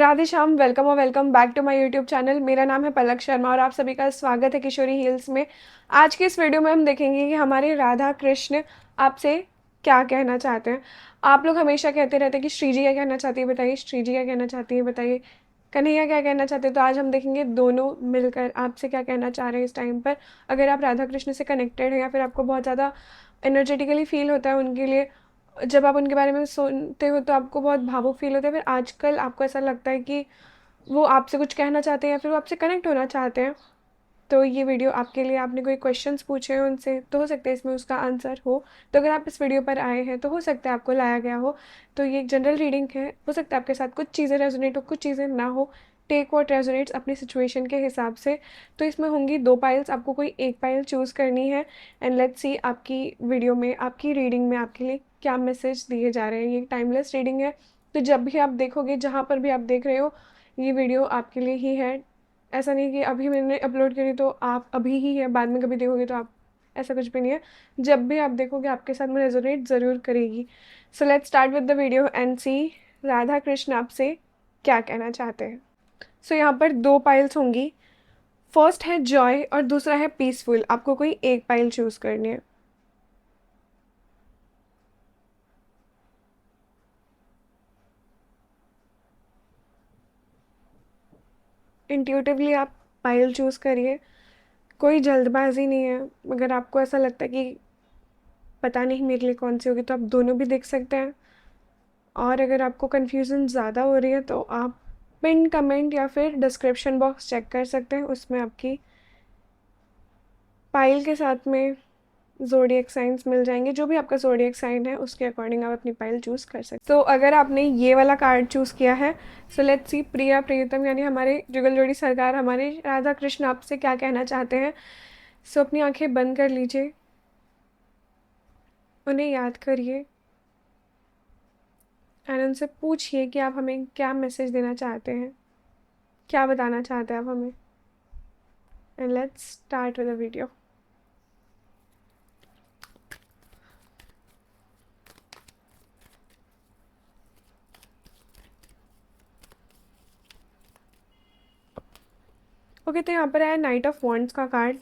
Radhe Shyam, welcome और welcome back to my YouTube channel. मेरा नाम है पलक शर्मा और आप सभी का स्वागत है किशोरी हील्स में। आज की इस वीडियो में हम देखेंगे कि हमारे राधा कृष्ण आपसे क्या कहना चाहते हैं। आप लोग हमेशा कहते रहते हैं कि श्री जी क्या कहना चाहती है बताइए, श्री जी क्या कहना चाहती है बताइए, कन्हैया क्या कहना चाहते हैं। तो आज हम देखेंगे दोनों मिलकर आपसे क्या कहना चाह रहे हैं इस टाइम पर। अगर आप राधा कृष्ण से कनेक्टेड हैं या फिर आपको बहुत ज़्यादा एनर्जेटिकली फील होता है उनके लिए, जब आप उनके बारे में सुनते हो तो आपको बहुत भावुक फील होता है। फिर आजकल आपको ऐसा लगता है कि वो आपसे कुछ कहना चाहते हैं या फिर वो आपसे कनेक्ट होना चाहते हैं, तो ये वीडियो आपके लिए। आपने कोई क्वेश्चंस पूछे हैं उनसे, तो हो सकता है इसमें उसका आंसर हो। तो अगर आप इस वीडियो पर आए हैं तो हो सकता है आपको लाया गया हो। तो ये एक जनरल रीडिंग है, हो सकता है आपके साथ कुछ चीज़ें रेजोनेट हो, कुछ चीज़ें ना हो। टेक व्हाट रेजोनेट्स अपनी सिचुएशन के हिसाब से। तो इसमें होंगी 2 पाइल्स, आपको कोई एक पाइल चूज़ करनी है। एंड लेट्स सी आपकी वीडियो में, आपकी रीडिंग में आपके लिए क्या मैसेज दिए जा रहे हैं। ये टाइमलेस रीडिंग है, तो जब भी आप देखोगे, जहाँ पर भी आप देख रहे हो, ये वीडियो आपके लिए ही है। ऐसा नहीं कि अभी मैंने अपलोड करी तो आप अभी ही है, बाद में कभी देखोगे तो आप, ऐसा कुछ भी नहीं है। जब भी आप देखोगे आपके साथ में रेजोनेट ज़रूर करेगी। So let's start with the video and see Radha Krishna आपसे क्या कहना चाहते हैं। सो यहाँ पर 2 पाइल्स होंगी। फर्स्ट है जॉय और दूसरा है पीसफुल। आपको कोई एक पाइल चूज़ करनी है। इंट्यूटिवली आप पाइल चूज़ करिए, कोई जल्दबाजी नहीं है। अगर आपको ऐसा लगता है कि पता नहीं मेरे लिए कौन सी होगी, तो आप दोनों भी देख सकते हैं। और अगर आपको कन्फ्यूज़न ज़्यादा हो रही है तो आप पिन कमेंट या फिर डिस्क्रिप्शन बॉक्स चेक कर सकते हैं, उसमें आपकी पाइल के साथ में ज़ोडिएक साइंस मिल जाएंगे। जो भी आपका ज़ोडिएक साइन है उसके अकॉर्डिंग आप अपनी पाइल चूज़ कर सकते हैं। तो अगर आपने ये वाला कार्ड चूज़ किया है, सो लेट्स सी प्रिया प्रियतम यानी हमारे जुगल जोड़ी सरकार, हमारे राधा कृष्ण आपसे क्या कहना चाहते हैं। सो अपनी आंखें बंद कर लीजिए, उन्हें याद करिए एंड उनसे पूछिए कि आप हमें क्या मैसेज देना चाहते हैं, क्या बताना चाहते हैं आप हमें। And let's start with the video. Okay, तो यहाँ पर आया नाइट ऑफ वॉन्ड्स का कार्ड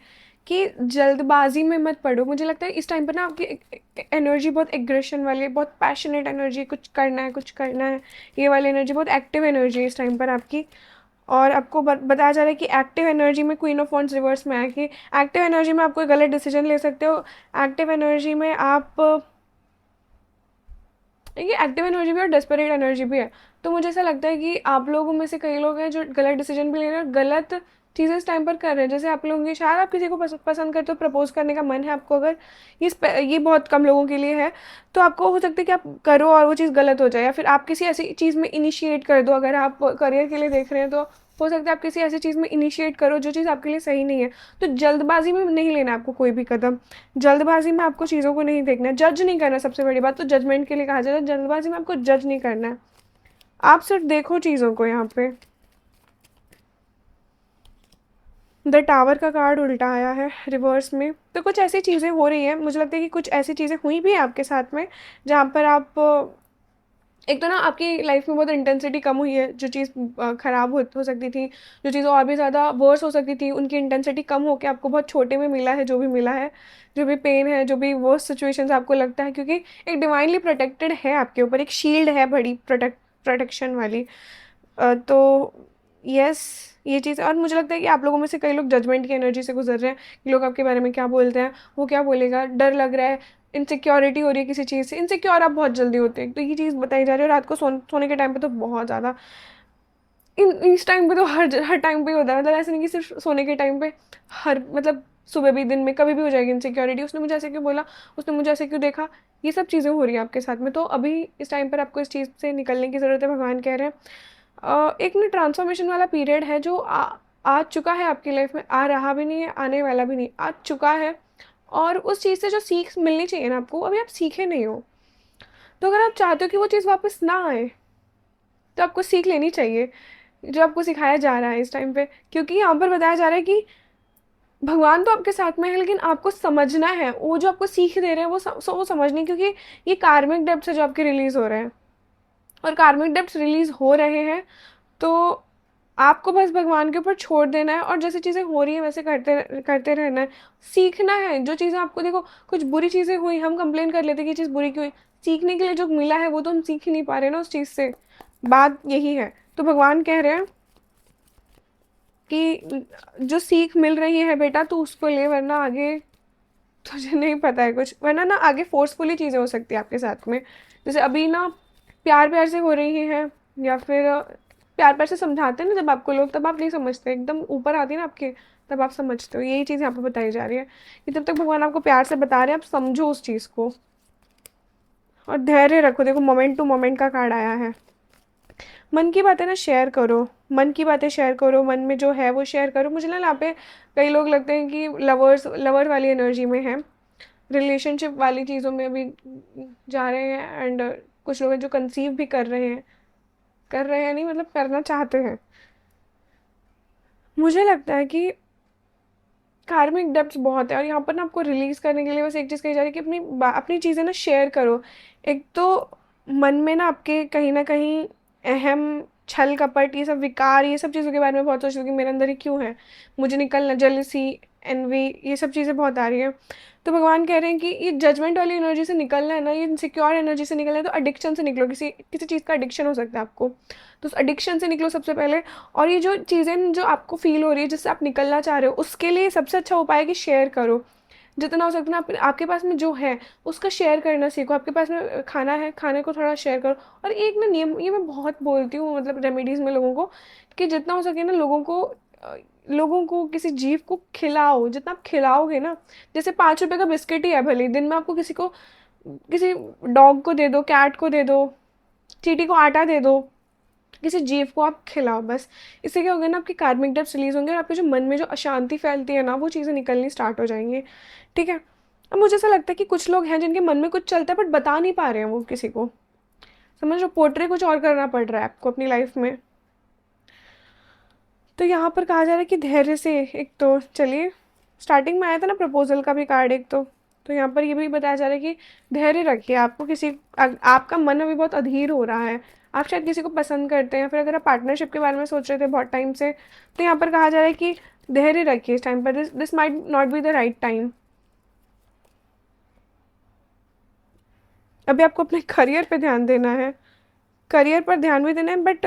कि जल्दबाजी में मत पड़ो। मुझे लगता है इस टाइम पर ना आपकी एनर्जी बहुत एग्रेशन वाली है, बहुत पैशनेट एनर्जी, कुछ करना है कुछ करना है, ये वाली एनर्जी, बहुत एक्टिव एनर्जी है इस टाइम पर आपकी। और आपको बताया जा रहा है कि एक्टिव एनर्जी में क्वीन ऑफ वॉन्ड्स रिवर्स में है कि एक्टिव एनर्जी में आप कोई गलत डिसीजन ले सकते हो। एक्टिव एनर्जी में आप, ये एक्टिव एनर्जी भी और डेस्परेट एनर्जी भी है। तो मुझे ऐसा लगता है कि आप लोगों में से कई लोग हैं जो गलत डिसीजन भी ले रहे हैं, गलत चीज़ें इस टाइम पर कर रहे हैं। जैसे आप लोग, शायद आप किसी को पसंद करते हो, प्रपोज करने का मन है आपको, अगर ये बहुत कम लोगों के लिए है। तो आपको हो सकता है कि आप करो और वो चीज़ गलत हो जाए, या फिर आप किसी ऐसी चीज़ में इनिशिएट कर दो। अगर आप करियर के लिए देख रहे हैं तो हो सकता है आप किसी ऐसी चीज़ में इनिशिएट करो जो चीज़ आपके लिए सही नहीं है। तो जल्दबाजी में नहीं लेना आपको कोई भी कदम। जल्दबाजी में आपको चीज़ों को नहीं देखना है, जज नहीं करना। सबसे बड़ी बात तो जजमेंट के लिए कहा जाता है, जल्दबाजी में आपको जज नहीं करना है। आप सिर्फ देखो चीज़ों को। यहाँ पे द टावर का कार्ड उल्टा आया है रिवर्स में। तो कुछ ऐसी चीज़ें हो रही हैं, मुझे लगता है कि कुछ ऐसी चीज़ें हुई भी हैं आपके साथ में जहाँ पर आप, एक तो ना आपकी लाइफ में बहुत इंटेंसिटी कम हुई है। जो चीज़ ख़राब हो सकती थी, जो चीज़ और भी ज़्यादा वर्स हो सकती थी, उनकी इंटेंसिटी कम होकर आपको बहुत छोटे में मिला है। जो भी मिला है, जो भी पेन है, जो भी वर्स सिचुएशंस आपको लगता है, क्योंकि एक डिवाइनली प्रोटेक्टेड है आपके ऊपर, एक शील्ड है बड़ी प्रोटेक्शन वाली। तो यस, ये चीज़। और मुझे लगता है कि आप लोगों में से कई लोग जजमेंट की एनर्जी से गुजर रहे हैं कि लोग आपके बारे में क्या बोलते हैं, वो क्या बोलेगा, डर लग रहा है, इनसिक्योरिटी हो रही है किसी चीज़ से। इनसिक्योर आप बहुत जल्दी होते हैं, तो ये चीज़ बताई जा रही है। रात को सोने के टाइम पे तो बहुत ज़्यादा, इस टाइम पे तो हर टाइम पे होता है। मतलब ऐसा नहीं कि सिर्फ सोने के टाइम पे, हर मतलब सुबह भी, दिन में, कभी भी हो जाएगी इनसिक्योरिटी। उसने मुझे ऐसे क्यों बोला, उसने मुझे ऐसे क्यों देखा, ये सब चीज़ें हो रही हैं आपके साथ में। तो अभी इस टाइम पर आपको इस चीज़ से निकलने की ज़रूरत है, भगवान कह रहे हैं। एक ना ट्रांसफॉर्मेशन वाला पीरियड है जो आ चुका है आपकी लाइफ में, आ रहा भी नहीं है, आने वाला भी नहीं, आ चुका है। और उस चीज़ से जो सीख मिलनी चाहिए ना आपको, अभी आप सीखे नहीं हो। तो अगर आप चाहते हो कि वो चीज़ वापस ना आए, तो आपको सीख लेनी चाहिए जो आपको सिखाया जा रहा है इस टाइम पे। क्योंकि यहाँ पर बताया जा रहा है कि भगवान तो आपके साथ में है, लेकिन आपको समझना है। वो जो आपको सीख दे रहे हैं वो समझनी, क्योंकि ये कार्मिक डेप्थ है जो आपके रिलीज़ हो रहे हैं। और कार्मिक डेप्थ रिलीज़ हो रहे हैं तो आपको बस भगवान के ऊपर छोड़ देना है और जैसे चीज़ें हो रही हैं वैसे करते करते रहना है। सीखना है जो चीज़ें आपको, देखो कुछ बुरी चीज़ें हुई, हम कंप्लेन कर लेते हैं कि ये चीज़ बुरी क्यों हुई। सीखने के लिए जो मिला है वो तो हम सीख ही नहीं पा रहे ना उस चीज़ से। बात यही है। तो भगवान कह रहे हैं कि जो सीख मिल रही है बेटा तू उसको ले, वरना आगे तुझे नहीं पता है कुछ, वरना ना आगे फोर्सफुली चीज़ें हो सकती है आपके साथ में। जैसे अभी ना प्यार प्यार से हो रही हैं, या फिर प्यार प्यार से समझाते हैं ना जब आपको लोग, तब आप नहीं समझते, एकदम ऊपर आती है ना आपके, तब आप समझते हो। यही चीज़ यहाँ पे बताई जा रही है कि जब तक भगवान आपको प्यार से बता रहे हैं आप समझो उस चीज़ को और धैर्य रखो। देखो मोमेंट टू मोमेंट का कार्ड आया है। मन की बातें ना शेयर करो, मन की बातें शेयर करो, मन में जो है वो शेयर करो। मुझे ना यहाँ पे कई लोग लगते हैं कि लवर वाली एनर्जी में है, रिलेशनशिप वाली चीज़ों में अभी जा रहे हैं। एंड कुछ लोग हैं जो कंसीव भी कर रहे हैं नहीं, मतलब करना चाहते हैं। मुझे लगता है कि कार्मिक डेप्थ बहुत है और यहाँ पर ना आपको रिलीज करने के लिए बस एक चीज़ कही जा रही है कि अपनी चीज़ें ना शेयर करो। एक तो मन में ना आपके कहीं ना कहीं अहम, छल कपट, ये सब विकार, ये सब चीज़ों के बारे में बहुत सोच रहे हो कि मेरे अंदर ही क्यों है, मुझे निकलना, जेलसी, एनवी, ये सब चीज़ें बहुत आ रही हैं। तो भगवान कह रहे हैं कि ये जजमेंट वाली एनर्जी से निकलना है ना, ये इनसिक्योर एनर्जी से निकलना है, तो एडिक्शन से निकलो। किसी किसी चीज़ का एडिक्शन हो सकता है आपको, तो उस एडिक्शन से निकलो सबसे पहले। और ये जो चीज़ें जो आपको फील हो रही है जिससे आप निकलना चाह रहे हो, उसके लिए सबसे अच्छा उपाय है कि शेयर करो। जितना हो सकता है ना आपके पास में जो है उसका शेयर करना सीखो। आपके पास में खाना है, खाने को थोड़ा शेयर करो। और एक ना नियम, ये मैं बहुत बोलती हूँ मतलब रेमेडीज़ में लोगों को, कि जितना हो सके ना लोगों को किसी जीव को खिलाओ। जितना आप खिलाओगे ना, जैसे 5 रुपए का बिस्किट ही है भले, दिन में आपको किसी डॉग को दे दो, कैट को दे दो, चींटी को आटा दे दो, किसी जीव को आप खिलाओ बस। इससे क्या होगा ना, आपके कार्मिक डेप्स रिलीज होंगे और आपके जो मन में जो अशांति फैलती है ना, वो चीज़ें निकलनी स्टार्ट हो जाएंगी। ठीक है। अब मुझे ऐसा लगता है कि कुछ लोग हैं जिनके मन में कुछ चलता है बट बता नहीं पा रहे हैं वो किसी को, समझ लो पोर्ट्रे कुछ और करना पड़ रहा है आपको अपनी लाइफ में। तो यहाँ पर कहा जा रहा है कि धैर्य से, एक तो चलिए स्टार्टिंग में आया था ना प्रपोजल का भी कार्ड एक, तो यहाँ पर ये भी बताया जा रहा है कि धैर्य रखिए। आपको आपका मन अभी बहुत अधीर हो रहा है, आप शायद किसी को पसंद करते हैं, फिर अगर आप पार्टनरशिप के बारे में सोच रहे थे बहुत टाइम से, तो यहाँ पर कहा जा रहा है कि धैर्य रखिए इस टाइम पर। This might not be the right time. अभी आपको अपने करियर पे ध्यान देना है, करियर पर ध्यान भी देना है, बट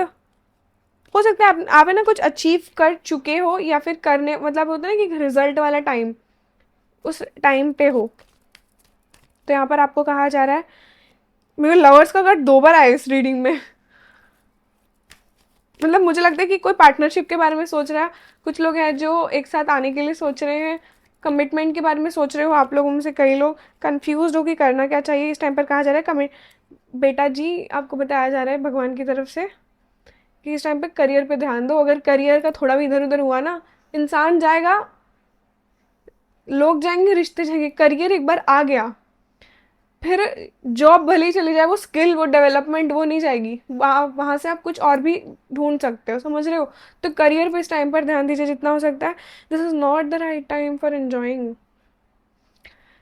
हो सकता है आप है ना कुछ अचीव कर चुके हो, या फिर करने, मतलब होता है ना कि रिजल्ट वाला टाइम, उस टाइम पे हो। तो यहाँ पर आपको कहा जा रहा है, मेरे लवर्स का कार्ड 2 बार आया इस रीडिंग में। मतलब मुझे लगता है कि कोई पार्टनरशिप के बारे में सोच रहा है, कुछ लोग हैं जो एक साथ आने के लिए सोच रहे हैं, कमिटमेंट के बारे में सोच रहे हो आप लोगों में से कई लोग, कंफ्यूज हो कि करना क्या चाहिए। इस टाइम पर कहा जा रहा है कमिट, बेटा जी आपको बताया जा रहा है भगवान की तरफ से कि इस टाइम पे करियर पे ध्यान दो। अगर करियर का थोड़ा भी इधर उधर हुआ ना, इंसान जाएगा, लोग जाएंगे, रिश्ते जाएंगे, करियर एक बार आ गया फिर जॉब भले ही चली जाए, वो स्किल, वो डेवलपमेंट वो नहीं जाएगी, वहाँ से आप कुछ और भी ढूंढ सकते हो, समझ रहे हो। तो करियर पे इस टाइम पर ध्यान दीजिए जितना हो सकता है। This is not the right time for enjoying.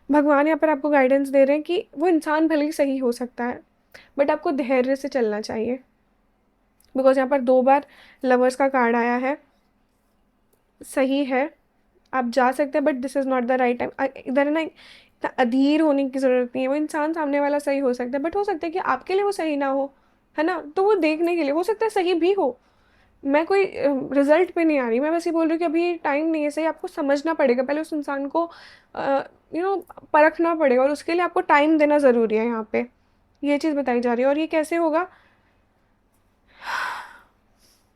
भगवान यहाँ पर आपको गाइडेंस दे रहे हैं कि वो इंसान भले ही सही हो सकता है बट आपको धैर्य से चलना चाहिए। बिकॉज यहाँ पर 2 बार लवर्स का कार्ड आया है। सही है, आप जा सकते हैं but this is not the right time. इधर है ना, इतना अधीर होने की ज़रूरत नहीं है। वो इंसान सामने वाला सही हो सकता है बट हो सकता है कि आपके लिए वो सही ना हो, है ना। तो वो देखने के लिए हो सकता है सही भी हो। मैं कोई रिजल्ट पे नहीं आ रही, मैं बस ये बोल रही हूँ कि अभी टाइम नहीं है सही। आपको समझना पड़ेगा पहले उस इंसान को, परखना पड़ेगा और उसके लिए आपको टाइम देना ज़रूरी है। यहाँ पे ये चीज़ बताई जा रही है। और ये कैसे होगा,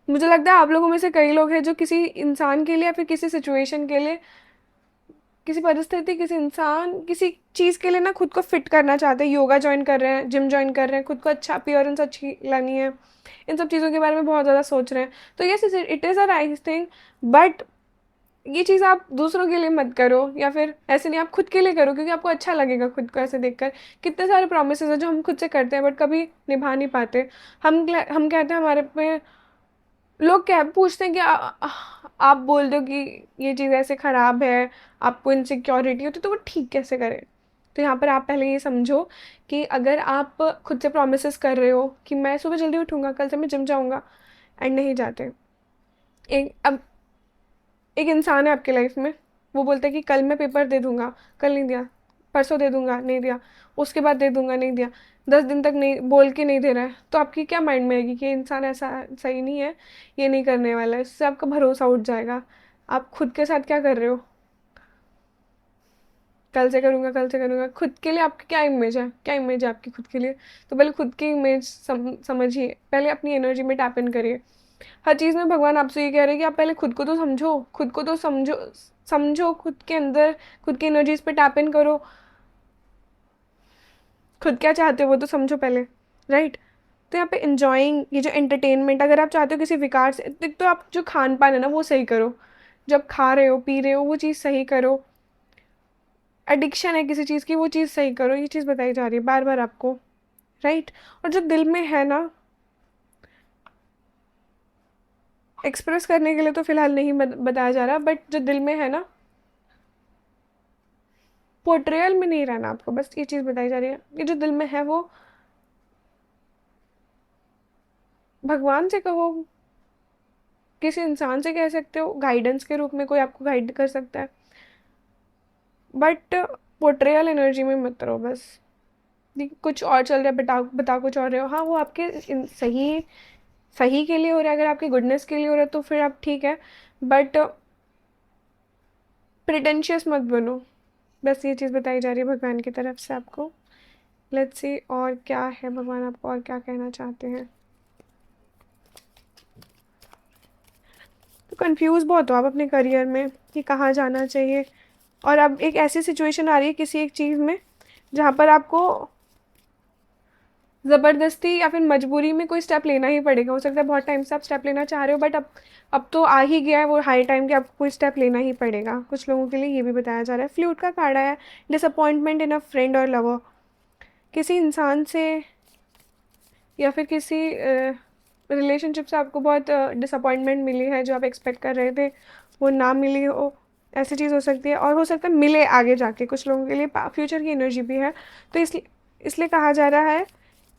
मुझे लगता है आप लोगों में से कई लोग हैं जो किसी इंसान के लिए या फिर किसी सिचुएशन के लिए, किसी परिस्थिति, किसी इंसान, किसी चीज़ के लिए ना खुद को फिट करना चाहते हैं। योगा ज्वाइन कर रहे हैं, जिम ज्वाइन कर रहे हैं, खुद को अच्छा अपीयरेंस अच्छी लानी है, इन सब चीज़ों के बारे में बहुत ज़्यादा सोच रहे हैं। तो yes, it is a right thing, but ये चीज़ आप दूसरों के लिए मत करो, या फिर ऐसे नहीं, आप खुद के लिए करो क्योंकि आपको अच्छा लगेगा खुद को ऐसे देखकर। कितने सारे प्रोमिसेस हैं जो हम खुद से करते हैं बट कभी निभा नहीं पाते। हम कहते हैं हमारे पे, लोग क्या पूछते हैं कि आप बोल दो कि ये चीज़ ऐसे ख़राब है, आपको इनसिक्योरिटी होती, तो वो ठीक कैसे करें। तो यहाँ पर आप पहले ये समझो कि अगर आप खुद से प्रोमिस कर रहे हो कि मैं सुबह जल्दी उठूँगा, कल से मैं जिम जाऊँगा, एंड नहीं जाते। अब एक इंसान है आपके लाइफ में, वो बोलता है कि कल मैं पेपर दे दूंगा, कल नहीं दिया, परसों दे दूंगा, नहीं दिया, उसके बाद दे दूंगा, नहीं दिया, 10 दिन तक नहीं बोल के नहीं दे रहा है, तो आपकी क्या माइंड में आएगी कि ये इंसान ऐसा सही नहीं है, ये नहीं करने वाला है, इससे आपका भरोसा उठ जाएगा। आप खुद के साथ क्या कर रहे हो? कल से करूँगा, कल से करूँगा, खुद के लिए आपकी क्या इमेज है, क्या इमेज है आपकी खुद के लिए? तो पहले खुद की इमेज समझिए, पहले अपनी एनर्जी में टैप इन करिए। हर चीज़ में भगवान आपसे ये कह रहे हैं कि आप पहले खुद को तो समझो, खुद को तो समझो, समझो खुद के अंदर, खुद की एनर्जीज पे टैप इन करो, खुद क्या चाहते हो वो तो समझो पहले, राइट? तो यहाँ पे इंजॉइंग, ये जो एंटरटेनमेंट, अगर आप चाहते हो किसी विकार से, तो आप जो खान पान है ना वो सही करो, जब खा रहे हो पी रहे हो वो चीज़ सही करो, एडिक्शन है किसी चीज़ की वो चीज़ सही करो, ये चीज़ बताई जा रही है बार बार आपको, राइट? और जो दिल में है ना, एक्सप्रेस करने के लिए तो फिलहाल नहीं बताया जा रहा, बट जो दिल में है ना, पोर्ट्रेयल में नहीं रहना आपको, बस ये चीज़ बताई जा रही है, ये जो दिल में है वो भगवान से कहो, किसी इंसान से कह सकते हो, गाइडेंस के रूप में कोई आपको गाइड कर सकता है, बट पोर्ट्रेयल एनर्जी में मत रहो बस। कुछ और चल रहा है, बता बता कुछ और रहे हो, हाँ वो आपके सही सही के लिए हो रहा है, अगर आपके गुडनेस के लिए हो रहा है तो फिर आप ठीक है, बट प्रिटेंशियस मत बनो, बस ये चीज़ बताई जा रही है भगवान की तरफ से आपको। लेट्स सी और क्या है, भगवान आपको और क्या कहना चाहते हैं। तो कंफ्यूज बहुत हो आप अपने करियर में कि कहाँ जाना चाहिए, और अब एक ऐसी सिचुएशन आ रही है किसी एक चीज़ में जहाँ पर आपको ज़बरदस्ती या फिर मजबूरी में कोई स्टेप लेना ही पड़ेगा। हो सकता है बहुत टाइम से आप स्टेप लेना चाह रहे हो, बट अब तो आ ही गया है वो हाई टाइम कि आपको कोई स्टेप लेना ही पड़ेगा। कुछ लोगों के लिए ये भी बताया जा रहा है। फ्लूट का कार्ड है, डिसअपॉइंटमेंट इन अ फ्रेंड और लवर, किसी इंसान से या फिर किसी रिलेशनशिप से आपको बहुत डिसअपॉइंटमेंट मिली है, जो आप एक्सपेक्ट कर रहे थे वो ना मिली हो, ऐसी चीज़ हो सकती है। और हो सकता है मिले आगे जाके, कुछ लोगों के लिए फ्यूचर की एनर्जी भी है। तो इसलिए कहा जा रहा है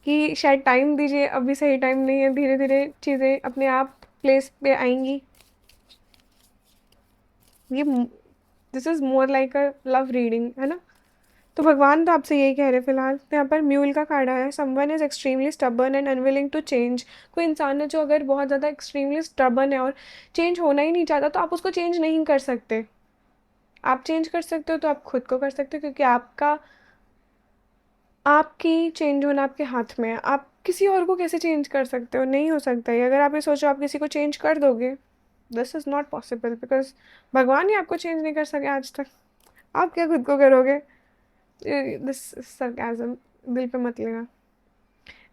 कि शायद टाइम दीजिए, अभी सही टाइम नहीं है, धीरे धीरे चीज़ें अपने आप प्लेस पे आएंगी। ये this is more like a love reading, है ना? तो भगवान तो आपसे यही कह रहे हैं फिलहाल। तो यहाँ पर म्यूल का कार्ड आया है, someone is extremely stubborn and unwilling to change. कोई इंसान है जो अगर बहुत ज़्यादा एक्सट्रीमली स्टबर्न है और चेंज होना ही नहीं चाहता, तो आप उसको चेंज नहीं कर सकते। आप चेंज कर सकते हो तो आप खुद को कर सकते हो, क्योंकि आपकी चेंज होना आपके हाथ में है। आप किसी और को कैसे चेंज कर सकते हो? नहीं हो सकता है। अगर आप ये सोचो आप किसी को चेंज कर दोगे, this is not possible, because भगवान ही आपको चेंज नहीं कर सके आज तक, आप क्या खुद को करोगे? दिस सरकाज़म, दिल पे मत लेना।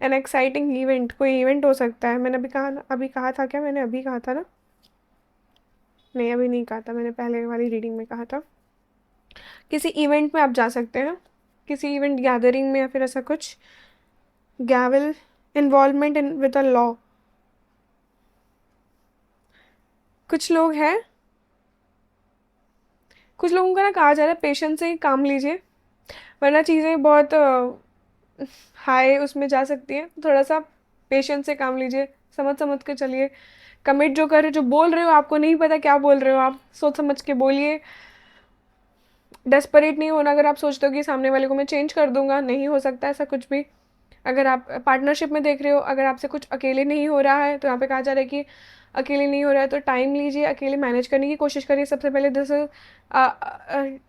एन एक्साइटिंग इवेंट, कोई इवेंट हो सकता है। मैंने अभी कहा था क्या? मैंने अभी कहा था ना? नहीं, अभी नहीं कहा था, मैंने पहले वाली रीडिंग में कहा था। किसी इवेंट में आप जा सकते हैं, किसी इवेंट गैदरिंग में, या फिर ऐसा कुछ। Gavel, involvement in with a law, कुछ लोग हैं, कुछ लोगों का ना कहा जा रहा है पेशेंस से ही काम लीजिए, वरना चीज़ें बहुत हाई उसमें जा सकती हैं। थोड़ा सा पेशेंस से काम लीजिए, समझ समझ के चलिए। कमिट जो कर रहे हो, जो बोल रहे हो, आपको नहीं पता क्या बोल रहे हो, आप सोच समझ के बोलिए। डेस्परेट नहीं होना। अगर आप सोचते हो कि सामने वाले को मैं चेंज कर दूंगा, नहीं हो सकता ऐसा कुछ भी। अगर आप पार्टनरशिप में देख रहे हो, अगर आपसे कुछ अकेले नहीं हो रहा है, तो यहाँ पे कहा जा रहा है कि अकेले नहीं हो रहा है तो टाइम लीजिए, अकेले मैनेज करने की कोशिश करिए सबसे पहले। जैसे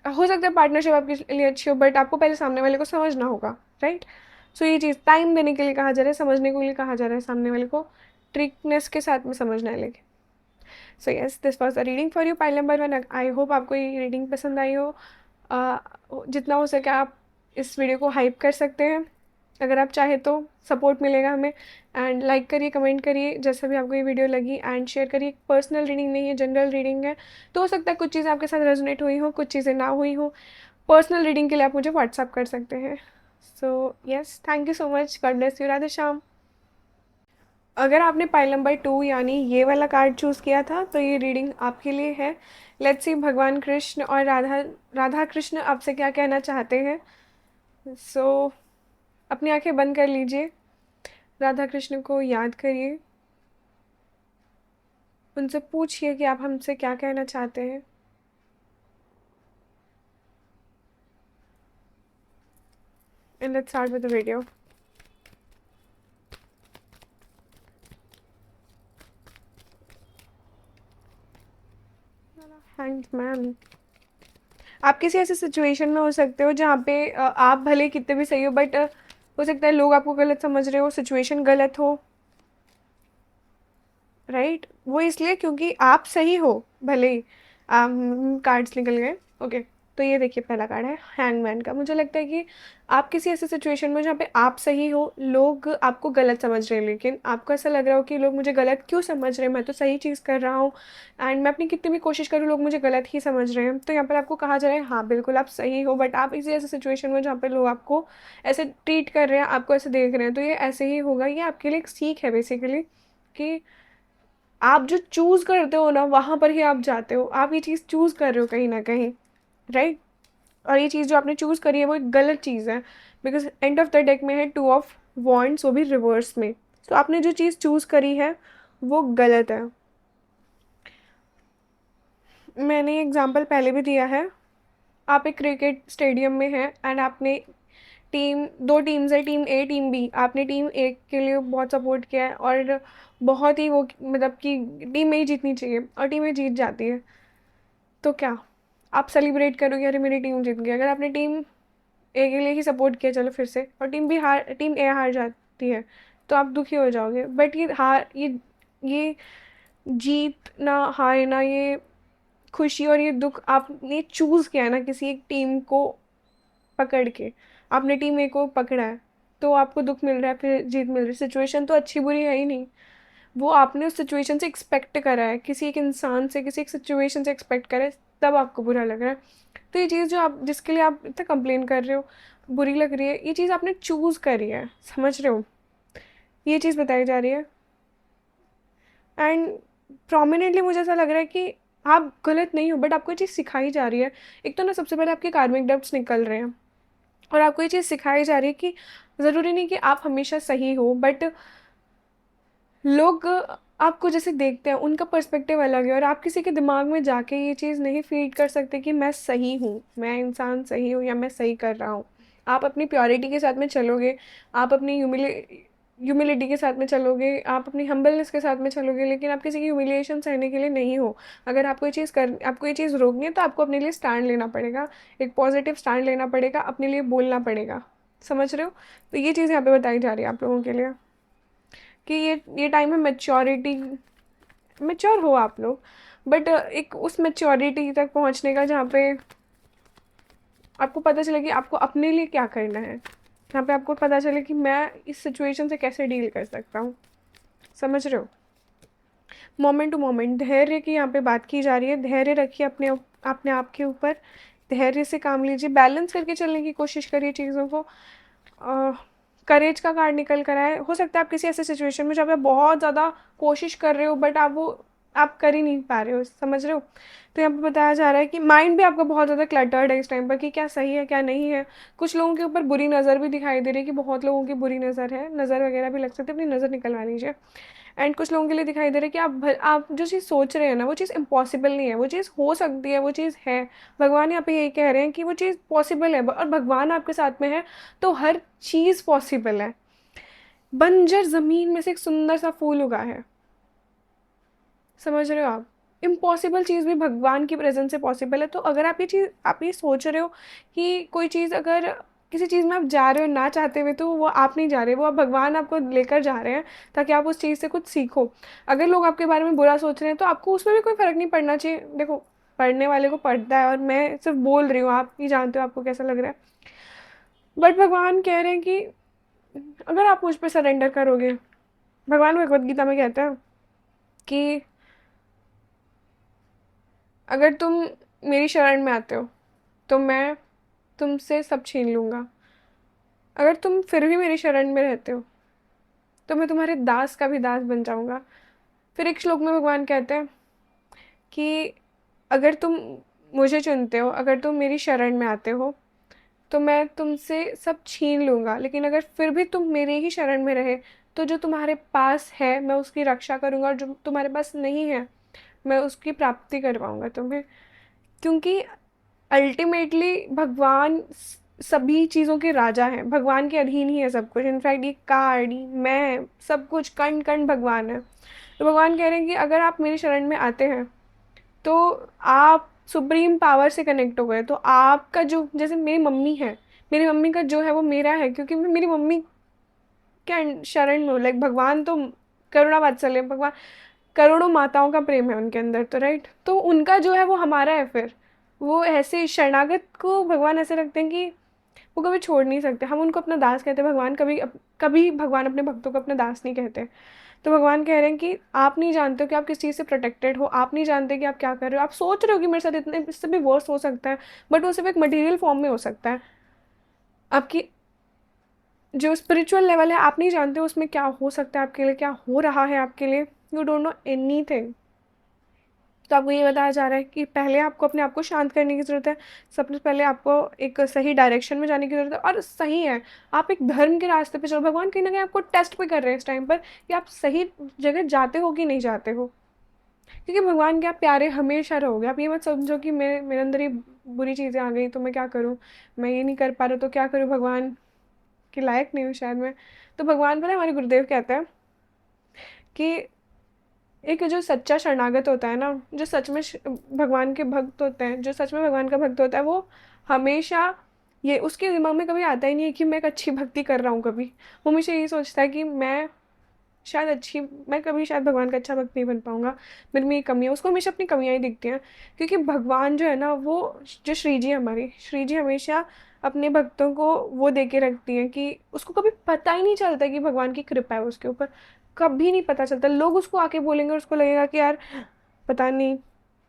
हो सकता है पार्टनरशिप आपके लिए अच्छी हो, बट आपको पहले सामने वाले को समझना होगा, राइट? सो ये चीज़ टाइम देने के लिए कहा जा रहा है, समझने के लिए कहा जा रहा है, सामने वाले को ट्रिकनेस के साथ में समझना है लेकिन। So yes, this was a reading for you, pile number 1। I hope आपको ये रीडिंग पसंद आई हो। अ, जितना हो सके आप इस वीडियो को हाइप कर सकते हैं, अगर आप चाहे तो सपोर्ट मिलेगा हमें। एंड लाइक करिए, कमेंट करिए जैसा भी आपको ये वीडियो लगी, एंड शेयर करिए। पर्सनल रीडिंग नहीं है, जनरल रीडिंग है, तो हो सकता है कुछ चीज़ें आपके साथ रेजोनेट हुई हो, कुछ चीज़ें ना हुई हो। पर्सनल रीडिंग के लिए आप मुझे व्हाट्सअप कर सकते हैं। So yes, thank you so much, God bless you, Radhe Shyam. अगर आपने पाइल नंबर 2 यानी ये वाला कार्ड चूज़ किया था, तो ये रीडिंग आपके लिए है। लेट्स सी भगवान कृष्ण और राधा कृष्ण आपसे क्या कहना चाहते हैं। सो अपनी आंखें बंद कर लीजिए, राधा कृष्ण को याद करिए, उनसे पूछिए कि आप हमसे क्या कहना चाहते हैं। And let's start with the video. Hanged man. आप किसी ऐसे सिचुएशन में हो सकते हो जहाँ पे आप भले कितने भी सही हो, बट हो सकता है लोग आपको गलत समझ रहे हो, सिचुएशन गलत हो। राइट, वो इसलिए क्योंकि आप सही हो भले ही। कार्ड्स निकल गए। ओके, तो ये देखिए पहला कार्ड है हैंगमैन का। मुझे लगता है कि आप किसी ऐसे सिचुएशन में जहाँ पे आप सही हो, लोग आपको गलत समझ रहे हैं, लेकिन आपको ऐसा लग रहा हो कि लोग मुझे गलत क्यों समझ रहे हैं, मैं तो सही चीज़ कर रहा हूँ एंड मैं अपनी कितनी भी कोशिश करूँ लोग मुझे गलत ही समझ रहे हैं। तो यहाँ पर आपको कहा जा रहा है हाँ बिल्कुल आप सही हो, बट आप इसी ऐसे सिचुएशन में जहाँ पे लोग आपको ऐसे ट्रीट कर रहे हैं, आपको ऐसे देख रहे हैं, तो ये ऐसे ही होगा। ये आपके लिए एक सीख है बेसिकली, कि आप जो चूज़ करते हो ना वहाँ पर ही आप जाते हो। आप ये चीज़ चूज़ कर रहे हो कहीं ना कहीं, राइट। और ये चीज़ जो आपने चूज़ करी है वो एक गलत चीज़ है, because end of the deck में है टू ऑफ वॉन्ड्स, वो भी रिवर्स में। तो आपने जो चीज़ चूज़ करी है वो गलत है। मैंने एग्जाम्पल पहले भी दिया है। आप एक क्रिकेट स्टेडियम में हैं एंड आपने टीम, दो टीम्स है, टीम ए टीम बी। आपने टीम ए के लिए बहुत सपोर्ट किया है और बहुत ही वो मतलब कि टीम ए ही जीतनी चाहिए और टीम ए जीत जाती है, तो क्या आप सेलिब्रेट करोगे अरे मेरी टीम जीत गई? अगर आपने टीम ए के लिए ही सपोर्ट किया चलो फिर से, और टीम ए हार जाती है, तो आप दुखी हो जाओगे। बट ये जीतना हारना, ये खुशी और ये दुख आपने चूज़ किया है ना किसी एक टीम को पकड़ के। आपने टीम ए को पकड़ा है, तो आपको दुख मिल रहा है फिर जीत मिल रही है। सिचुएशन तो अच्छी बुरी है ही नहीं, वो आपने उस सिचुएशन से एक्सपेक्ट करा है, किसी एक इंसान से, किसी एक सिचुएशन से एक्सपेक्ट करा है, तब आपको बुरा लग रहा है। तो ये चीज़ जो आप, जिसके लिए आप इतना कंप्लेन कर रहे हो, बुरी लग रही है, ये चीज़ आपने चूज़ करी है, समझ रहे हो? ये चीज़ बताई जा रही है। एंड प्रोमिनेंटली मुझे ऐसा लग रहा है कि आप गलत नहीं हो, बट आपको ये चीज़ सिखाई जा रही है। एक तो ना सबसे पहले आपके कार्मिक डेब्ट्स निकल रहे हैं और आपको ये चीज़ सिखाई जा रही है कि ज़रूरी नहीं कि आप हमेशा सही हो, बट लोग आपको जैसे देखते हैं उनका पर्सपेक्टिव अलग है, और आप किसी के दिमाग में जाके ये चीज़ नहीं फीड कर सकते कि मैं सही हूँ, मैं इंसान सही हूँ या मैं सही कर रहा हूँ। आप अपनी प्योरिटी के साथ में चलोगे, आप अपनी ह्यूमिलिटी के साथ में चलोगे, आप अपनी हम्बलनेस के साथ में चलोगे, लेकिन आप किसी की ह्यूमिलिएशन सहने के लिए नहीं हो। अगर आपको ये चीज़ रोकनी है तो आपको अपने लिए स्टैंड लेना पड़ेगा, एक पॉजिटिव स्टैंड लेना पड़ेगा, अपने लिए बोलना पड़ेगा। समझ रहे हो? तो ये चीज़ यहाँ पे बताई जा रही है आप लोगों के लिए कि ये टाइम है मैच्योरिटी। मैच्योर हो आप लोग, बट एक उस मैच्योरिटी तक पहुंचने का जहाँ पे आपको पता चले कि आपको अपने लिए क्या करना है, जहाँ पे आपको पता चले कि मैं इस सिचुएशन से कैसे डील कर सकता हूँ। समझ रहे हो? मोमेंट टू मोमेंट धैर्य की यहाँ पे बात की जा रही है। धैर्य रखिए अपने आप के ऊपर, धैर्य से काम लीजिए, बैलेंस करके चलने की कोशिश करिए चीज़ों को। करेज का कार्ड निकल कर आए। हो सकता है आप किसी ऐसे सिचुएशन में जब आप बहुत ज़्यादा कोशिश कर रहे हो बट आप कर ही नहीं पा रहे हो, समझ रहे हो? तो यहाँ पे बताया जा रहा है कि माइंड भी आपका बहुत ज़्यादा क्लटर्ड है इस टाइम पर, कि क्या सही है क्या नहीं है। कुछ लोगों के ऊपर बुरी नज़र भी दिखाई दे रही है, कि बहुत लोगों की बुरी नज़र है, नज़र वगैरह भी लग सकती है, अपनी नज़र निकलवा लीजिए। एंड कुछ लोगों के लिए दिखाई दे रहा है कि आप जो चीज़ सोच रहे हैं ना वो चीज़ इम्पॉसिबल नहीं है, वो चीज़ हो सकती है, वो चीज़ है। भगवान यहाँ पे यही कह रहे हैं कि वो चीज़ पॉसिबल है, और भगवान आपके साथ में है तो हर चीज़ पॉसिबल है। बंजर ज़मीन में से एक सुंदर सा फूल उगा है, समझ रहे हो आप? इम्पॉसिबल चीज़ भी भगवान की प्रेजेंस से पॉसिबल है। तो अगर आप ये सोच रहे हो कि कोई चीज़, अगर किसी चीज़ में आप जा रहे हो ना चाहते हुए, तो वो आप नहीं जा रहे, वो आप भगवान आपको लेकर जा रहे हैं ताकि आप उस चीज़ से कुछ सीखो। अगर लोग आपके बारे में बुरा सोच रहे हैं तो आपको उसमें भी कोई फ़र्क नहीं पड़ना चाहिए। देखो, पढ़ने वाले को पढ़ता है, और मैं सिर्फ बोल रही हूँ, आप ही जानते हो आपको कैसा लग रहा है। बट भगवान कह रहे हैं कि अगर आप मुझ पर सरेंडर करोगे, भगवान भगवत गीता में कहते हैं कि अगर तुम मेरी शरण में आते हो तो मैं तुमसे सब छीन लूँगा। अगर तुम फिर भी मेरी शरण में रहते हो तो मैं तुम्हारे दास का भी दास बन जाऊँगा। फिर एक श्लोक में भगवान कहते हैं कि अगर तुम मुझे चुनते हो, अगर तुम मेरी शरण में आते हो तो मैं तुमसे सब छीन लूँगा, लेकिन अगर फिर भी तुम मेरे ही शरण में रहे तो जो तुम्हारे पास है मैं उसकी रक्षा करूँगा, और जो तुम्हारे पास नहीं है मैं उसकी प्राप्ति करवाऊंगा तुम्हें, क्योंकि अल्टीमेटली भगवान सभी चीज़ों के राजा हैं, भगवान के अधीन ही है सब कुछ। इनफैक्ट ये कार्ड, मैं, सब कुछ कण कण भगवान है। तो भगवान कह रहे हैं कि अगर आप मेरी शरण में आते हैं तो आप सुप्रीम पावर से कनेक्ट हो गए। तो आपका जो, जैसे मेरी मम्मी है, मेरी मम्मी का जो है वो मेरा है, क्योंकि मैं मेरी मम्मी के शरण में हूँ। लाइक भगवान तो करुणा वात्सल्य, भगवान करोड़ों माताओं का प्रेम है उनके अंदर, तो राइट, तो उनका जो है वो हमारा है। फिर वो ऐसे शरणागत को भगवान ऐसे रखते हैं कि वो कभी छोड़ नहीं सकते। हम उनको अपना दास कहते हैं, भगवान कभी कभी भगवान अपने भक्तों को अपना दास नहीं कहते। तो भगवान कह रहे हैं कि आप नहीं जानते हो कि आप किस चीज़ से प्रोटेक्टेड हो, आप नहीं जानते कि आप क्या कर रहे हो। आप सोच रहे हो कि मेरे साथ इतने, इससे भी वर्स हो सकता है, बट वो सिर्फ एक मटेरियल फॉर्म में हो सकता है। आपकी जो स्पिरिचुअल लेवल है, आप नहीं जानते हो उसमें क्या हो सकता है आपके लिए, क्या हो रहा है आपके लिए। You don't know any thing. तो आपको ये बताया जा रहा है कि पहले आपको अपने आप को शांत करने की ज़रूरत है। सबसे पहले आपको एक सही डायरेक्शन में जाने की ज़रूरत है, और सही है, आप एक धर्म के रास्ते पे चलो। भगवान कहीं ना कहीं आपको टेस्ट भी कर रहे हैं इस टाइम पर कि आप सही जगह जाते हो कि नहीं जाते हो। क्योंकि भगवान के आप प्यारे हमेशा रहोगे। आप ये मत समझो कि मेरे अंदर ये बुरी चीज़ें आ गई तो मैं क्या करूँ, मैं ये नहीं कर पा रहा तो क्या करूँ, भगवान के लायक नहीं हूँ शायद मैं। तो भगवान पता है हमारे गुरुदेव कहते हैं कि एक जो सच्चा शरणागत होता है ना, जो सच में भगवान के भक्त होते हैं, जो सच में भगवान का भक्त होता है, वो हमेशा ये उसके दिमाग में कभी आता ही नहीं है कि मैं एक अच्छी भक्ति कर रहा हूँ। कभी वो हमेशा यही सोचता है कि मैं कभी शायद भगवान का अच्छा भक्त नहीं बन पाऊंगा, मेरे में ये कमी है। उसको हमेशा अपनी कमियां ही दिखती हैं, क्योंकि भगवान जो है ना, वो जो श्री जी हमारी श्री जी हमेशा अपने भक्तों को वो दे के रखती हैं कि उसको कभी पता ही नहीं चलता कि भगवान की कृपा है उसके ऊपर। कभी नहीं पता चलता। लोग उसको आके बोलेंगे और उसको लगेगा कि यार पता नहीं,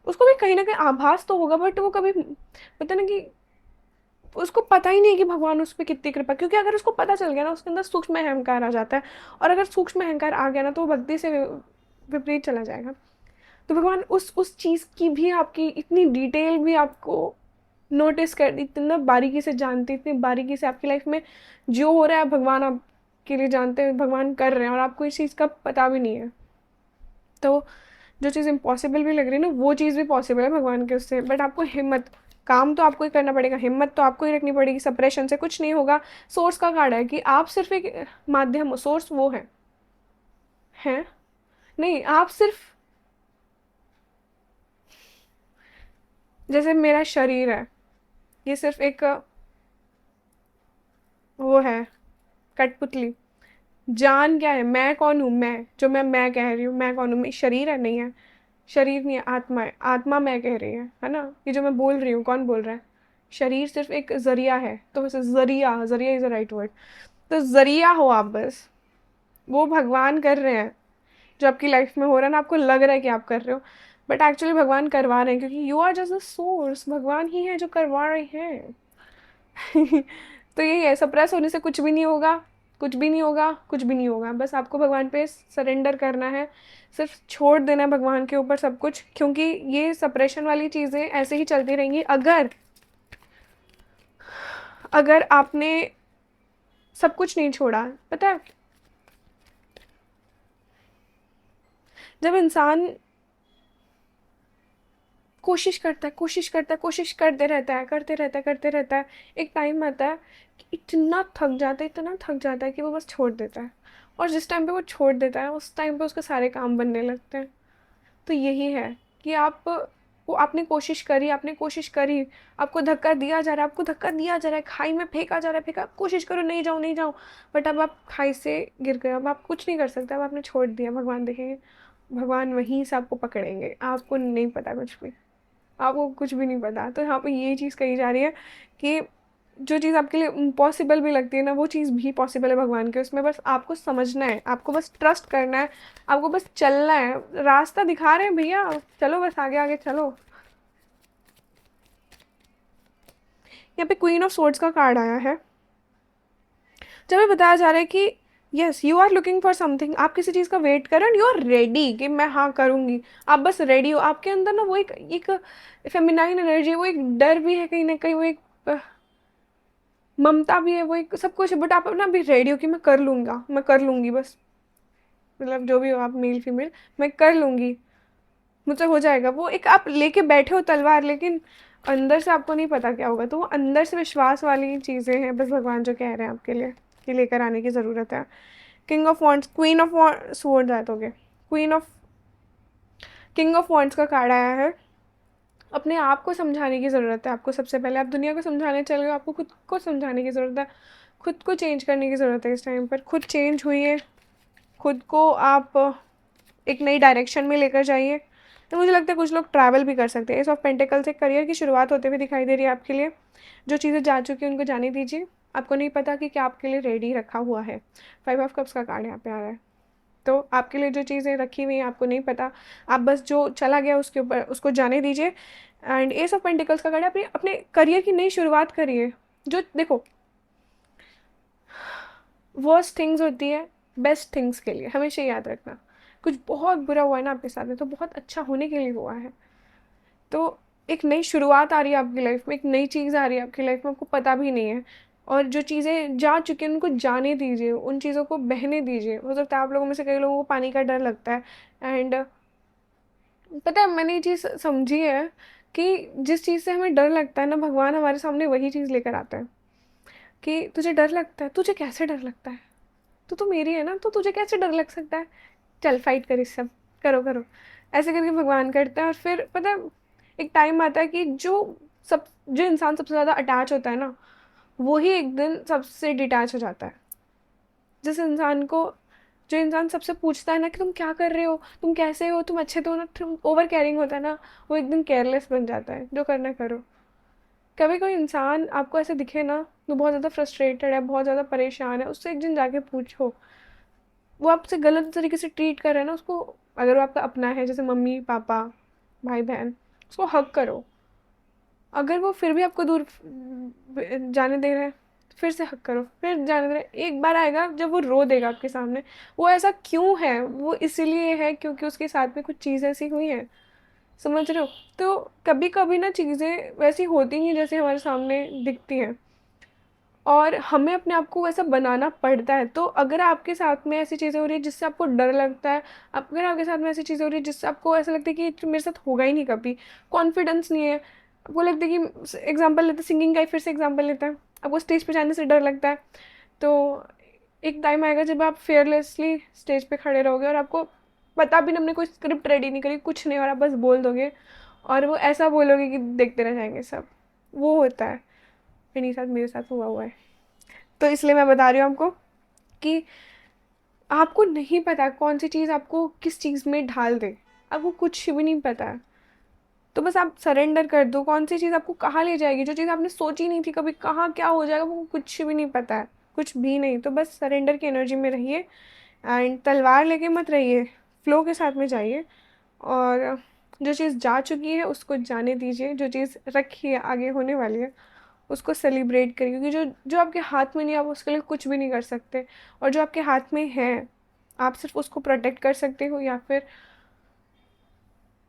उसको भी कहीं ना कहीं आभास तो होगा, बट वो कभी पता नहीं कि उसको पता ही नहीं कि भगवान उस पर कितनी कृपा। क्योंकि अगर उसको पता चल गया ना, उसके अंदर सूक्ष्म अहंकार आ जाता है, और अगर सूक्ष्म अहंकार आ गया ना, तो वो भक्ति से विपरीत चला जाएगा। तो भगवान उस चीज़ की भी, आपकी इतनी डिटेल भी आपको नोटिस कर, इतना बारीकी से जानते, इतनी बारीकी से आपकी लाइफ में जो हो रहा है भगवान आपके लिए जानते हैं, भगवान कर रहे हैं, और आपको इस चीज़ का पता भी नहीं है। तो जो चीज़ इम्पॉसिबल भी लग रही है ना, वो चीज़ भी पॉसिबल है भगवान के उससे। बट आपको हिम्मत, काम तो आपको ही करना पड़ेगा, हिम्मत तो आपको ही रखनी पड़ेगी। सप्रेशन से कुछ नहीं होगा। सोर्स का कार्ड है कि आप सिर्फ एक माध्यम हो, सोर्स वो है नहीं, आप सिर्फ, जैसे मेरा शरीर है, ये सिर्फ एक वो है, कठपुतली। जान क्या है, मैं कौन हूँ, मैं जो मैं कह रही हूँ, मैं कौन हूँ, मैं शरीर है, नहीं है, शरीर नहीं है, आत्मा है। आत्मा मैं कह रही है ना, ये जो मैं बोल रही हूँ कौन बोल रहा है, शरीर सिर्फ एक जरिया है। तो वैसे जरिया, जरिया इज अ राइट वर्ड। तो जरिया हो आप बस, वो भगवान कर रहे हैं जो आपकी लाइफ में हो रहा है ना, आपको लग रहा है कि आप कर रहे हो, बट एक्चुअली भगवान करवा रहे हैं, क्योंकि you are just a source. भगवान ही है जो करवा रहे हैं। तो यही है, सप्रेस होने से कुछ भी नहीं होगा, कुछ भी नहीं होगा, कुछ भी नहीं होगा। बस आपको भगवान पे सरेंडर करना है, सिर्फ छोड़ देना है भगवान के ऊपर सब कुछ। क्योंकि ये सप्रेशन वाली चीज़ें ऐसे ही चलती रहेंगी अगर अगर आपने सब कुछ नहीं छोड़ा। पता है, जब इंसान कोशिश करता है, कोशिश करता है, कोशिश करते रहता है, करते रहता है, करते रहता है, एक टाइम आता है कि इतना थक जाता है, इतना थक जाता है कि वो बस छोड़ देता है। और जिस टाइम पे वो छोड़ देता है, उस टाइम पे उसके सारे काम बनने लगते हैं। तो यही है कि वो आपने कोशिश करी, आपने कोशिश करी, आपको धक्का दिया जा रहा है, आपको धक्का दिया जा रहा है, खाई में फेंका जा रहा है, फेंका, कोशिश करो नहीं जाओ, नहीं जाओ, बट अब आप खाई से गिर गए, अब आप कुछ नहीं कर सकते, अब आपने छोड़ दिया। भगवान देखेंगे, भगवान वहीं से आपको पकड़ेंगे, आपको नहीं पता कुछ भी, आपको कुछ भी नहीं पता। तो यहाँ पे ये चीज़ कही जा रही है कि जो चीज़ आपके लिए इम्पॉसिबल भी लगती है ना, वो चीज़ भी पॉसिबल है भगवान के उसमें। बस आपको समझना है, आपको बस ट्रस्ट करना है, आपको बस चलना है। रास्ता दिखा रहे हैं भैया, चलो बस आगे आगे चलो। यहाँ पे क्वीन ऑफ सोर्ड्स का कार्ड आया है, जब हमें बताया जा रहा है कि yes, you are looking for something, आप किसी चीज़ का वेट करो एंड यू आर रेडी कि मैं हाँ करूँगी। आप बस रेडी हो। आपके अंदर ना वो एक फेमिनाइन एनर्जी, वो एक डर भी है कहीं ना कहीं, वो एक ममता भी है, वो एक सब कुछ है, बट आप ना अभी रेडी हो कि मैं कर लूँगा, मैं कर लूँगी बस। मतलब जो भी हो आप, मेल फीमेल, मैं कर लूँगी। मुझसे हो जाएगा। वो एक आप लेके बैठे हो तलवार, लेकिन अंदर से आपको नहीं पता क्या होगा। तो वो अंदर से विश्वास वाली चीज़ें हैं, बस भगवान जो कह रहे हैं आपके लिए कि लेकर आने की ज़रूरत है। King of wants, queen of swords आए तो queen of king of wants का कार्ड आया है। अपने आप को समझाने की ज़रूरत है आपको। सबसे पहले आप दुनिया को समझाने चल गए, आपको खुद को समझाने की ज़रूरत है, खुद को चेंज करने की ज़रूरत है। इस टाइम पर खुद चेंज हुई है, खुद को आप एक नई डायरेक्शन में लेकर जाइए। तो मुझे लगता है कुछ लोग ट्रैवल भी कर सकते हैं। एस ऑफ पेंटिकल से करियर की शुरुआत होते हुए दिखाई दे रही है आपके लिए। जो चीज़ें जा चुकी हैं उनको जाने दीजिए। आपको नहीं पता कि क्या आपके लिए रेडी रखा हुआ है। 5 ऑफ कप्स का कार्ड यहाँ पे आ रहा है। तो आपके लिए जो चीज़ें रखी हुई हैं आपको नहीं पता, आप बस जो चला गया उसके ऊपर उसको जाने दीजिए। एंड एस ऑफ पेंटिकल्स का कार्ड है, अपने अपने करियर की नई शुरुआत करिए। जो देखो, वर्स्ट थिंग्स होती है बेस्ट थिंग्स के लिए, हमेशा याद रखना। कुछ बहुत बुरा हुआ है ना आपके साथ में, तो बहुत अच्छा होने के लिए हुआ है। तो एक नई शुरुआत आ रही है आपकी लाइफ में, एक नई चीज़ आ रही है आपकी लाइफ में, आपको पता भी नहीं है। और जो चीज़ें जा चुकी हैं उनको जाने दीजिए, उन चीज़ों को बहने दीजिए। हो सकता है आप लोगों में से कई लोगों को पानी का डर लगता है। एंड पता है, मैंने ये चीज़ समझी है कि जिस चीज़ से हमें डर लगता है ना, भगवान हमारे सामने वही चीज़ लेकर आता है। कि तुझे डर लगता है, तुझे कैसे डर लगता है, तो मेरी है ना, तो तुझे कैसे डर लग सकता है, चल फाइट कर इस सब, करो करो। ऐसे करके भगवान करता है। और फिर पता है, एक टाइम आता है कि जो इंसान सबसे ज़्यादा अटैच होता है ना, वो ही एक दिन सबसे डिटैच हो जाता है। जिस इंसान को जो इंसान सबसे पूछता है ना कि तुम क्या कर रहे हो, तुम कैसे हो, तुम अच्छे तो हो ना, तुम ओवर केयरिंग होता है ना, वो एक दिन केयरलेस बन जाता है। जो करना है करो। कभी कोई इंसान आपको ऐसे दिखे ना, जो बहुत ज़्यादा फ्रस्ट्रेटेड है, बहुत ज़्यादा परेशान है, उससे एक दिन जाके पूछो। वो आपसे गलत तरीके से ट्रीट कर रहे हैं ना, उसको, अगर वो आपका अपना है जैसे मम्मी पापा भाई बहन, उसको हक करो। अगर वो फिर भी आपको दूर जाने दे रहे हैं, फिर से हक करो, फिर जाने दे रहे हैं। एक बार आएगा जब वो रो देगा आपके सामने। वो ऐसा क्यों है, वो इसीलिए है क्योंकि उसके साथ में कुछ चीज़ ऐसी हुई है। समझ रहे हो? तो कभी कभी ना चीज़ें वैसी होती नहीं जैसे हमारे सामने दिखती हैं, और हमें अपने आप को वैसा बनाना पड़ता है। तो अगर आपके साथ में ऐसी चीज़ें हो रही है जिससे आपको डर लगता है, अगर आपके साथ में ऐसी चीज़ें हो रही है जिससे आपको ऐसा लगता है कि ये तो मेरे साथ होगा ही नहीं कभी, कॉन्फिडेंस नहीं है, आपको लगता है कि, एग्जाम्पल लेते हैं सिंगिंग का ही, फिर से एग्जाम्पल लेते हैं, आपको स्टेज पे जाने से डर लगता है। तो एक टाइम आएगा जब आप फेयरलेसली स्टेज पे खड़े रहोगे और आपको पता भी नहीं, हमने कोई स्क्रिप्ट रेडी नहीं करी, कुछ नहीं, और आप बस बोल दोगे, और वो ऐसा बोलोगे कि देखते रह जाएंगे सब। वो होता है, मेरे साथ हुआ है। तो इसलिए मैं बता रही हूँ आपको कि आपको नहीं पता कौन सी चीज़ आपको किस चीज़ में ढाल दे। आपको कुछ भी नहीं पता है। तो बस आप सरेंडर कर दो। कौन सी चीज़ आपको कहाँ ले जाएगी, जो चीज़ आपने सोची नहीं थी कभी, कहाँ क्या हो जाएगा, वो कुछ भी नहीं पता है, कुछ भी नहीं। तो बस सरेंडर की एनर्जी में रहिए। एंड तलवार लेके मत रहिए, फ्लो के साथ में जाइए। और जो चीज़ जा चुकी है उसको जाने दीजिए। जो चीज़ रखी है आगे होने वाली है उसको सेलिब्रेट करिए, क्योंकि जो जो आपके हाथ में नहीं, आप उसके लिए कुछ भी नहीं कर सकते। और जो आपके हाथ में है, आप सिर्फ उसको प्रोटेक्ट कर सकते हो या फिर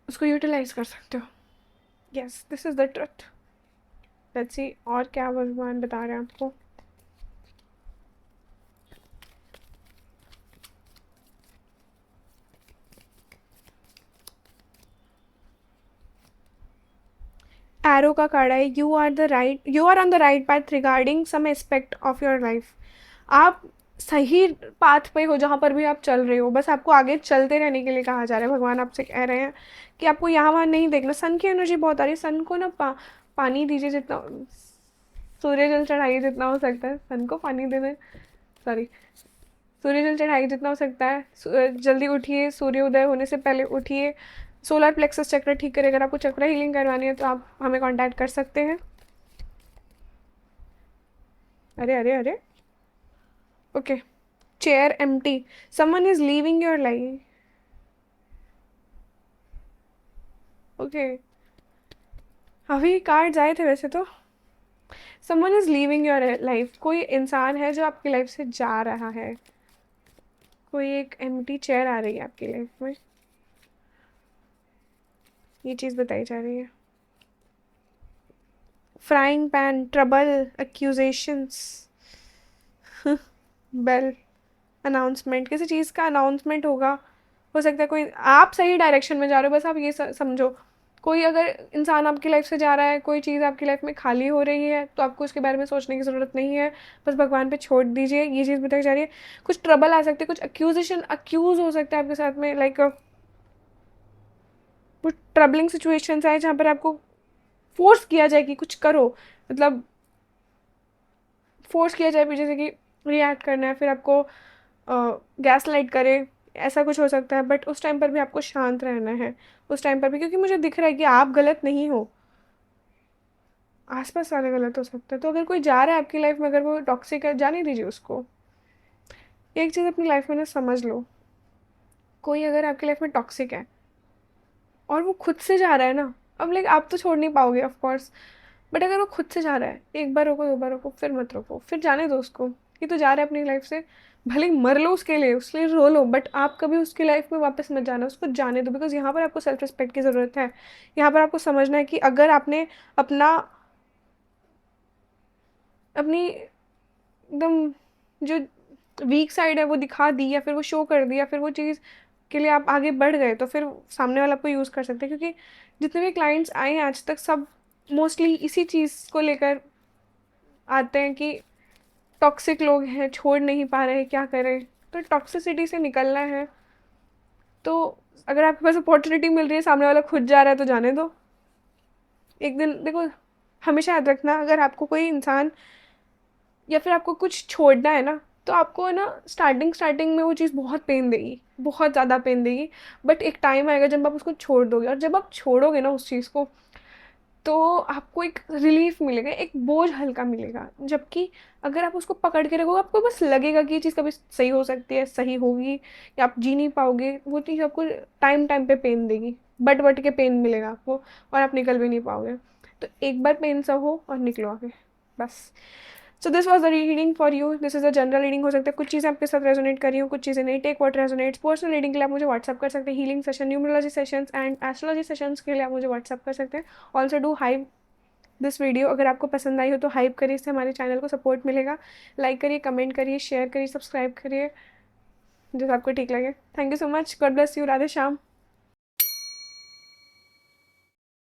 उसको यूटिलाइज कर सकते हो। Yes, this is the truth. Let's see और क्या भगवान बता रहे हैं आपको। एरो का कार्ड है, you are on the right path regarding some aspect of your life. आप सही पाथ पे हो जहाँ पर भी आप चल रहे हो। बस आपको आगे चलते रहने के लिए कहा जा रहा है। भगवान आपसे कह रहे हैं कि आपको यहाँ वहाँ नहीं देखना। सन की एनर्जी बहुत आ रही है। सन को ना पानी दीजिए, जितना सूर्य जल चढ़ाइए जितना हो सकता है। सन को पानी देना, सॉरी, सूर्य जल चढ़ाइए जितना हो सकता है। जल्दी उठिए, सूर्य उदय होने से पहले उठिए। सोलर प्लेक्सस चक्र ठीक करें। अगर आपको चक्र हीलिंग करवानी है तो आप हमें कांटेक्ट कर सकते हैं। अरे अरे अरे, okay. Chair empty, someone is leaving your life. Okay, अभी कार्ड्स आए थे वैसे तो। Someone is leaving your life, कोई इंसान है जो आपकी लाइफ से जा रहा है। कोई एक एम्प्टी चेयर आ रही है आपकी लाइफ में, ये चीज़ बताई जा रही है। Frying pan, trouble, accusations, bell, announcement, किसी चीज़ का अनाउंसमेंट होगा हो सकता है कोई आप सही डायरेक्शन में जा रहे हो, बस आप ये समझो। कोई अगर इंसान आपकी लाइफ से जा रहा है, कोई चीज़ आपकी लाइफ में खाली हो रही है, तो आपको उसके बारे में सोचने की ज़रूरत नहीं है, बस भगवान पे छोड़ दीजिए। ये चीज़ बताई जा रही है। कुछ ट्रबल आ सकते हैं, कुछ अक्यूज़ हो सकता है आपके साथ में, लाइक कुछ ट्रबलिंग सिचुएशंस आए जहाँ पर आपको फोर्स किया जाए कि कुछ करो, मतलब फोर्स किया जाए जैसे कि रिएक्ट करना है, फिर आपको गैस लाइट करे, ऐसा कुछ हो सकता है। बट उस टाइम पर भी आपको शांत रहना है, उस टाइम पर भी, क्योंकि मुझे दिख रहा है कि आप गलत नहीं हो, आसपास वाले गलत हो सकते हैं। तो अगर कोई जा रहा है आपकी लाइफ में, अगर वो टॉक्सिक है, जाने दीजिए उसको। एक चीज़ अपनी लाइफ में ना समझ लो, कोई अगर आपकी लाइफ में टॉक्सिक है और वो खुद से जा रहा है ना, अब लाइक आप तो छोड़ नहीं पाओगे ऑफ कोर्स, बट अगर वो खुद से जा रहा है, एक बार रोको, दो बार रोको, फिर मत रोको, फिर जाने दो उसको। ये तो जा रहा है अपनी लाइफ से, भले ही मर लो उसके लिए रो लो, बट आप कभी उसकी लाइफ में वापस मत जाना, उसको जाने दो। बिकॉज यहाँ पर आपको सेल्फ रिस्पेक्ट की ज़रूरत है। यहाँ पर आपको समझना है कि अगर आपने अपना अपनी एकदम जो वीक साइड है वो दिखा दी, या फिर वो शो कर दी, या फिर वो चीज़ के लिए आप आगे बढ़ गए, तो फिर सामने वाला आपको यूज़ कर सकते हैं। क्योंकि जितने भी क्लाइंट्स आए हैं आज तक, सब मोस्टली इसी चीज़ को लेकर आते हैं कि टॉक्सिक लोग हैं, छोड़ नहीं पा रहे, क्या करें। तो टॉक्सिसिटी से निकलना है, तो अगर आपके पास अपॉर्चुनिटी मिल रही है, सामने वाला खुद जा रहा है, तो जाने दो। एक दिन देखो, हमेशा याद रखना, अगर आपको कोई इंसान या फिर आपको कुछ छोड़ना है ना, तो आपको है ना स्टार्टिंग में वो चीज़ बहुत पेन देगी, बहुत ज़्यादा पेन देगी। बट एक टाइम आएगा जब आप उसको छोड़ दोगे, और जब आप छोड़ोगे ना उस चीज़ को, तो आपको एक रिलीफ मिलेगा, एक बोझ हल्का मिलेगा। जबकि अगर आप उसको पकड़ के रखोगे, आपको बस लगेगा कि ये चीज़ कभी सही हो सकती है, सही होगी, या आप जी नहीं पाओगे। वो चीज़ आपको टाइम टाइम पे पेन देगी, बट बट के पेन मिलेगा आपको, और आप निकल भी नहीं पाओगे। तो एक बार पेन सहो और निकलो आगे, बस। So this was the reading for you. This is a general reading. हो सकता है कुछ चीज़ें आपके साथ रेजोनेट कर रही हूँ, कुछ चीज़ें नहीं। Take what resonates. Personal reading के लिए आप मुझे व्हाट्सअप कर सकते हैं। Healing session, numerology sessions and astrology sessions के लिए आप मुझे व्हाट्सअप कर सकते हैं। Also do hype this video. अगर आपको पसंद आई हो तो हाइप करिए, इससे हमारे चैनल को सपोर्ट मिलेगा। लाइक करिए, कमेंट करिए, शेयर करिए, सब्सक्राइब करिए, जो आपको ठीक लगे। Thank you so much. God bless you. Radhe Shyam.